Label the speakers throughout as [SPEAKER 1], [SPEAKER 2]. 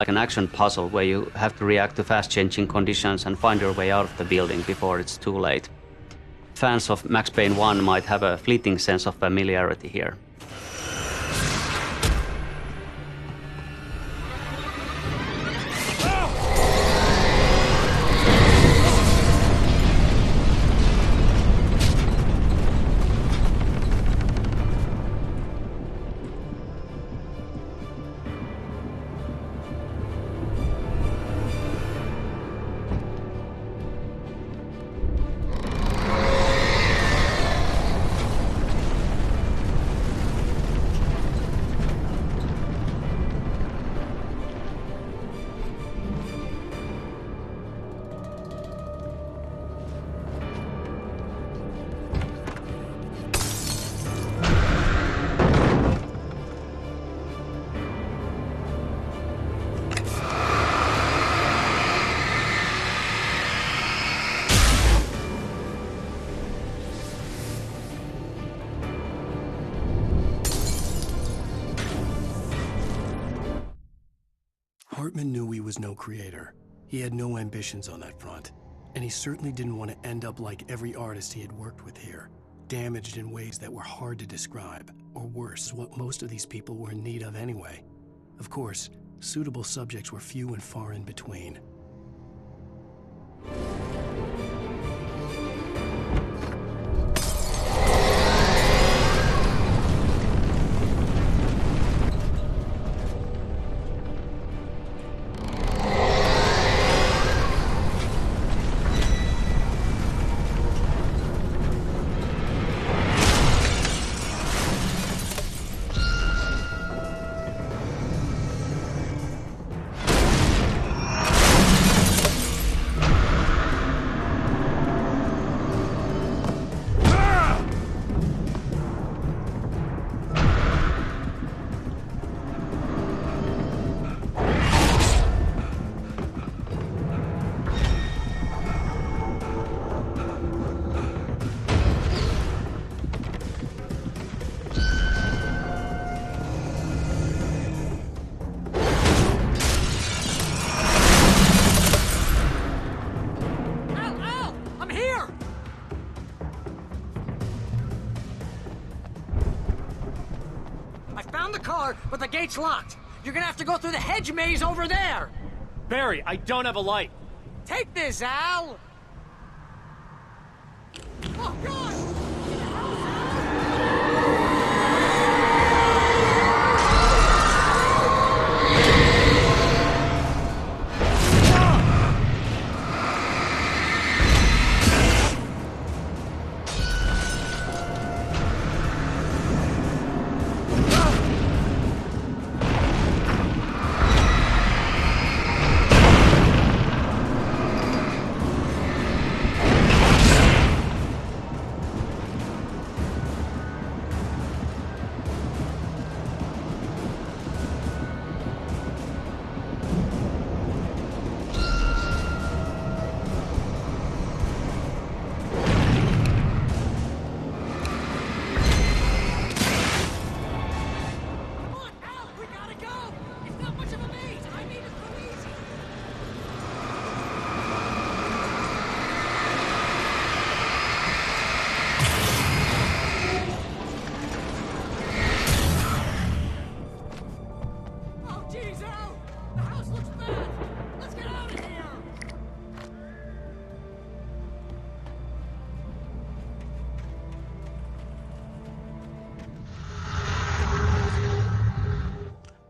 [SPEAKER 1] like an action puzzle where you have to react to fast-changing conditions and find your way out of the building before it's too late. Fans of Max Payne 1 might have a fleeting sense of familiarity here.
[SPEAKER 2] Hartman knew he was no creator. He had no ambitions on that front. And he certainly didn't want to end up like every artist he had worked with here, damaged in ways that were hard to describe, or worse, what most of these people were in need of anyway. Of course, suitable subjects were few and far in between.
[SPEAKER 3] But the gate's locked. You're gonna have to go through the hedge maze over there.
[SPEAKER 4] Barry, I don't have a light.
[SPEAKER 3] Take this, Al. Oh, God!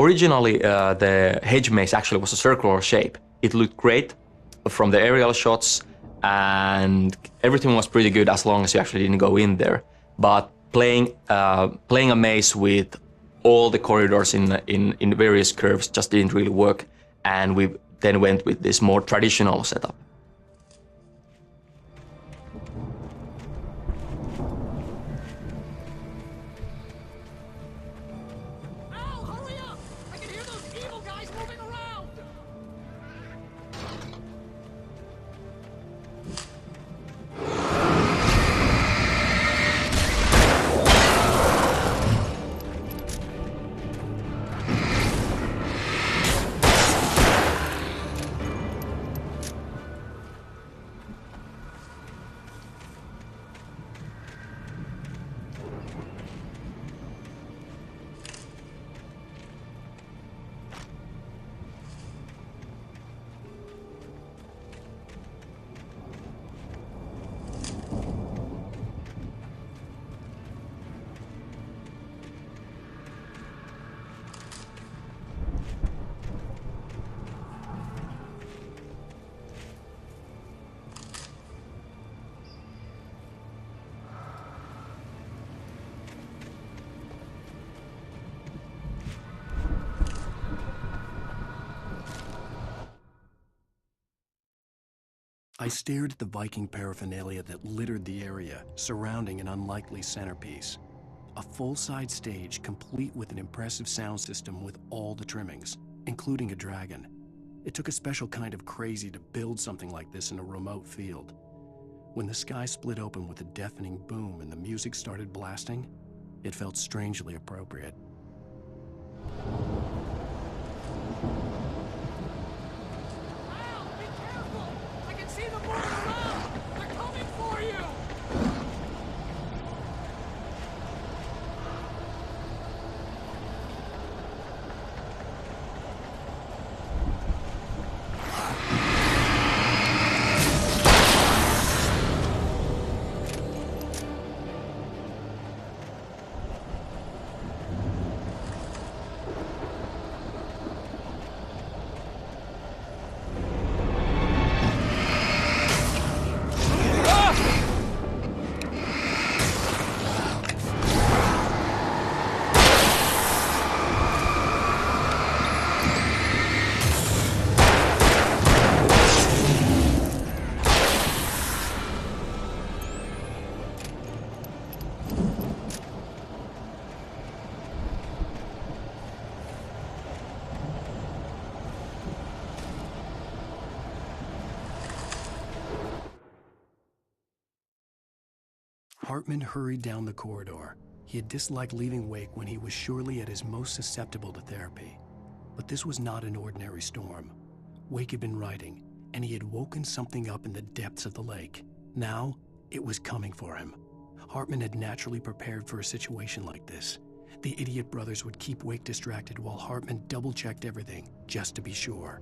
[SPEAKER 5] Originally, the hedge maze actually was a circular shape. It looked great from the aerial shots, and everything was pretty good as long as you actually didn't go in there. But playing a maze with all the corridors in various curves just didn't really work, and we then went with this more traditional setup.
[SPEAKER 2] I stared at the Viking paraphernalia that littered the area, surrounding an unlikely centerpiece. A full-size stage complete with an impressive sound system with all the trimmings, including a dragon. It took a special kind of crazy to build something like this in a remote field. When the sky split open with a deafening boom and the music started blasting, it felt strangely appropriate.
[SPEAKER 3] Wow, be careful! I can see them moving around! They're coming for you!
[SPEAKER 2] Hartman hurried down the corridor. He had disliked leaving Wake when he was surely at his most susceptible to therapy. But this was not an ordinary storm. Wake had been writing, and he had woken something up in the depths of the lake. Now, it was coming for him. Hartman had naturally prepared for a situation like this. The idiot brothers would keep Wake distracted while Hartman double-checked everything, just to be sure.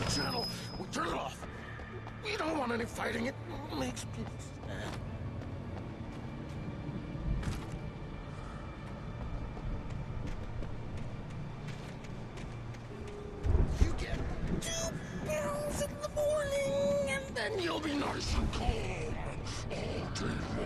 [SPEAKER 6] Channel, we turn it off. We don't want any fighting. It makes people sad. You get 2 pills in the morning, and then you'll be nice and calm all day long.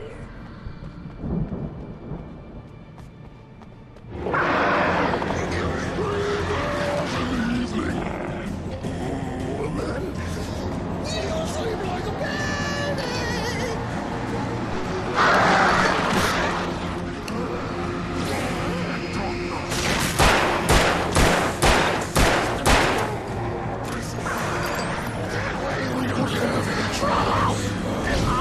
[SPEAKER 6] That way we don't have any trouble.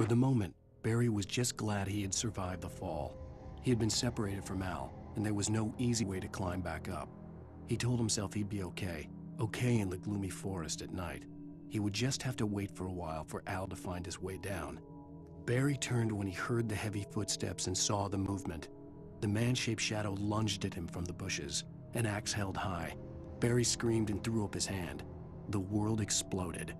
[SPEAKER 2] For the moment, Barry was just glad he had survived the fall. He had been separated from Al, and there was no easy way to climb back up. He told himself he'd be okay in the gloomy forest at night. He would just have to wait for a while for Al to find his way down. Barry turned when he heard the heavy footsteps and saw the movement. The man-shaped shadow lunged at him from the bushes, an axe held high. Barry screamed and threw up his hand. The world exploded.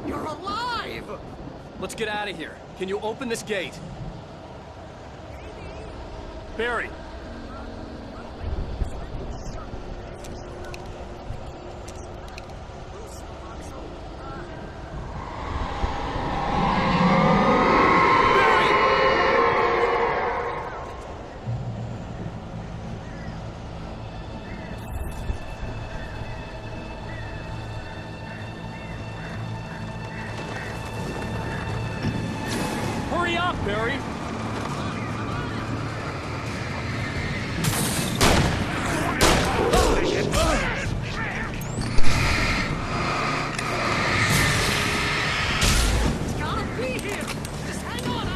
[SPEAKER 3] You're alive!
[SPEAKER 4] Let's get out of here. Can you open this gate? Barry! Hurry up, Barry!
[SPEAKER 3] It's gotta be here! Just hang on!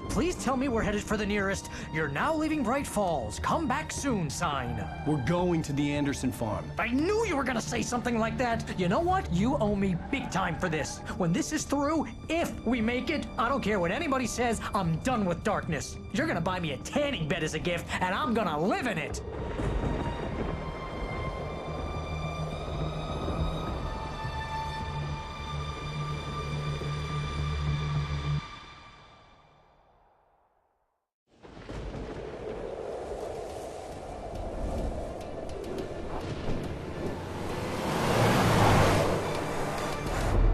[SPEAKER 7] Please tell me we're headed for the nearest "You're now leaving Bright Falls. Come back soon" sign.
[SPEAKER 2] We're going to the Anderson farm.
[SPEAKER 7] I knew you were gonna say something like that. You know what? You owe me big time for this. When this is through, if we make it, I don't care what anybody says, I'm done with darkness. You're gonna buy me a tanning bed as a gift, and I'm gonna live in it.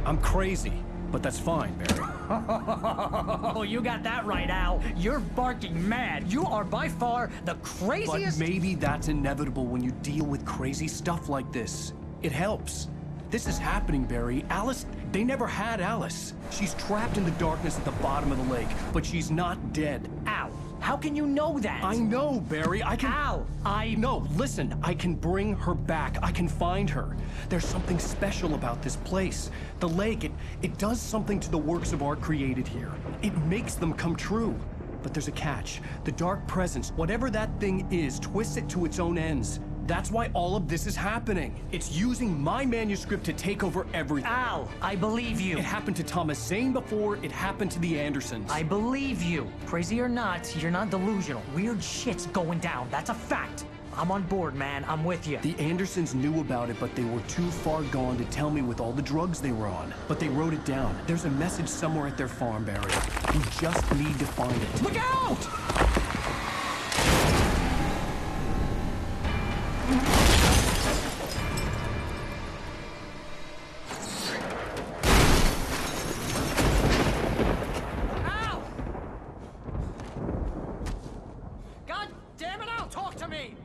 [SPEAKER 2] I'm crazy, but that's fine, Barry.
[SPEAKER 7] Oh, you got that right, Al. You're barking mad. You are by far the
[SPEAKER 2] But
[SPEAKER 7] craziest...
[SPEAKER 2] maybe that's inevitable when you deal with crazy stuff like this. It helps. This is happening, Barry. Alice, they never had Alice. She's trapped in the darkness at the bottom of the lake, but she's not dead.
[SPEAKER 7] Al, How can you know that?
[SPEAKER 2] I know, Barry. I can...
[SPEAKER 7] Al,
[SPEAKER 2] No, listen. I can bring her back. I can find her. There's something special about this place. The lake, it does something to the works of art created here. It makes them come true. But there's a catch. The dark presence, whatever that thing is, twists it to its own ends. That's why all of this is happening. It's using my manuscript to take over everything.
[SPEAKER 7] Al, I believe you.
[SPEAKER 2] It happened to Thomas Zane before, it happened to the Andersons.
[SPEAKER 7] I believe you. Crazy or not, you're not delusional. Weird shit's going down. That's a fact. I'm on board, man. I'm with you.
[SPEAKER 2] The Andersons knew about it, but they were too far gone to tell me with all the drugs they were on. But they wrote it down. There's a message somewhere at their farm, Barry. We just need to find it.
[SPEAKER 7] Look out!
[SPEAKER 3] Al! God damn it, Al, talk to me!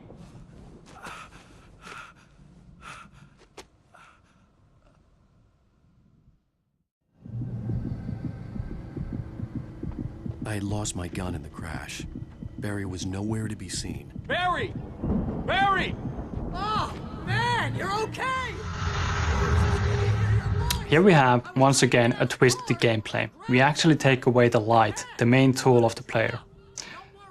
[SPEAKER 2] I had lost my gun in the crash. Barry was nowhere to be seen.
[SPEAKER 4] Barry! Barry!
[SPEAKER 3] Oh, man, you're okay!
[SPEAKER 8] Here we have, once again, a twist to the gameplay. We actually take away the light, the main tool of the player.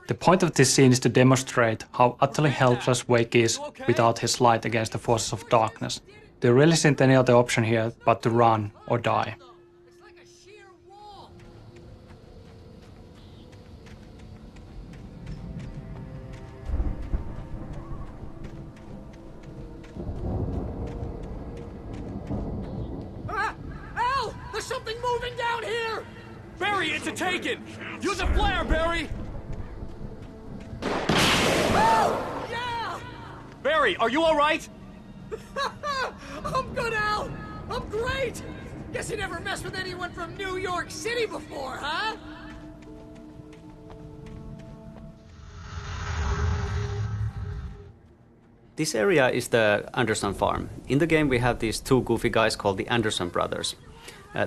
[SPEAKER 8] The point of this scene is to demonstrate how utterly helpless Wake is without his light against the forces of darkness. There really isn't any other option here but to run or die.
[SPEAKER 3] It's like a sheer wall. Ah! Al! There's something moving down here!
[SPEAKER 4] Barry, it's a taken! Use a flare, Barry!
[SPEAKER 3] Oh! Yeah!
[SPEAKER 4] Barry, are you alright?
[SPEAKER 3] I'm good, Al! I'm great! Guess you never messed with anyone from New York City before, huh?
[SPEAKER 1] This area is the Anderson farm. In the game we have these two goofy guys called the Anderson brothers.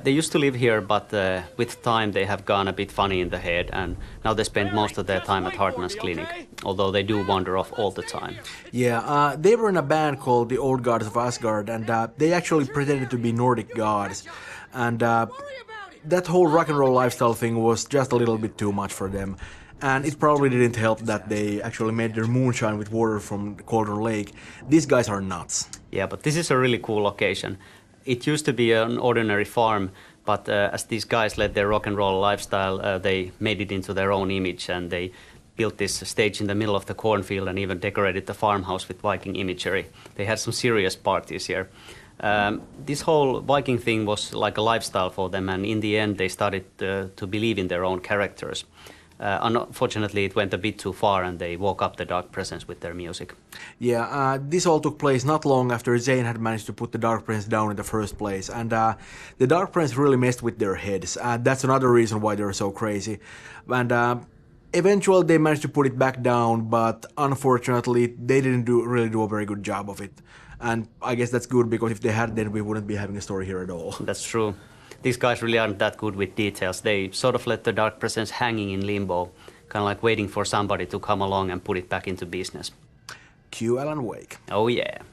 [SPEAKER 1] They used to live here, but with time they have gone a bit funny in the head, and now they spend most of their time at Hartman's clinic, although they do wander off all the time.
[SPEAKER 9] Yeah, they were in a band called the Old Gods of Asgard, and they actually pretended to be Nordic gods. And that whole rock and roll lifestyle thing was just a little bit too much for them. And it probably didn't help that they actually made their moonshine with water from the Cauldron Lake. These guys are nuts.
[SPEAKER 1] Yeah, but this is a really cool location. It used to be an ordinary farm, but as these guys led their rock and roll lifestyle, they made it into their own image, and they built this stage in the middle of the cornfield and even decorated the farmhouse with Viking imagery. They had some serious parties here. This whole Viking thing was like a lifestyle for them, and in the end they started to believe in their own characters. Unfortunately, it went a bit too far, and they woke up the Dark Presence with their music.
[SPEAKER 9] Yeah, this all took place not long after Zane had managed to put the Dark Prince down in the first place, and the Dark Prince really messed with their heads. That's another reason why they're so crazy. And eventually they managed to put it back down, but unfortunately they didn't really do a very good job of it. And I guess that's good, because if they had, then we wouldn't be having a story here at all.
[SPEAKER 1] That's true. These guys really aren't that good with details. They sort of let the Dark Presence hanging in limbo, kind of like waiting for somebody to come along and put it back into business.
[SPEAKER 9] Cue Alan Wake.
[SPEAKER 1] Oh yeah.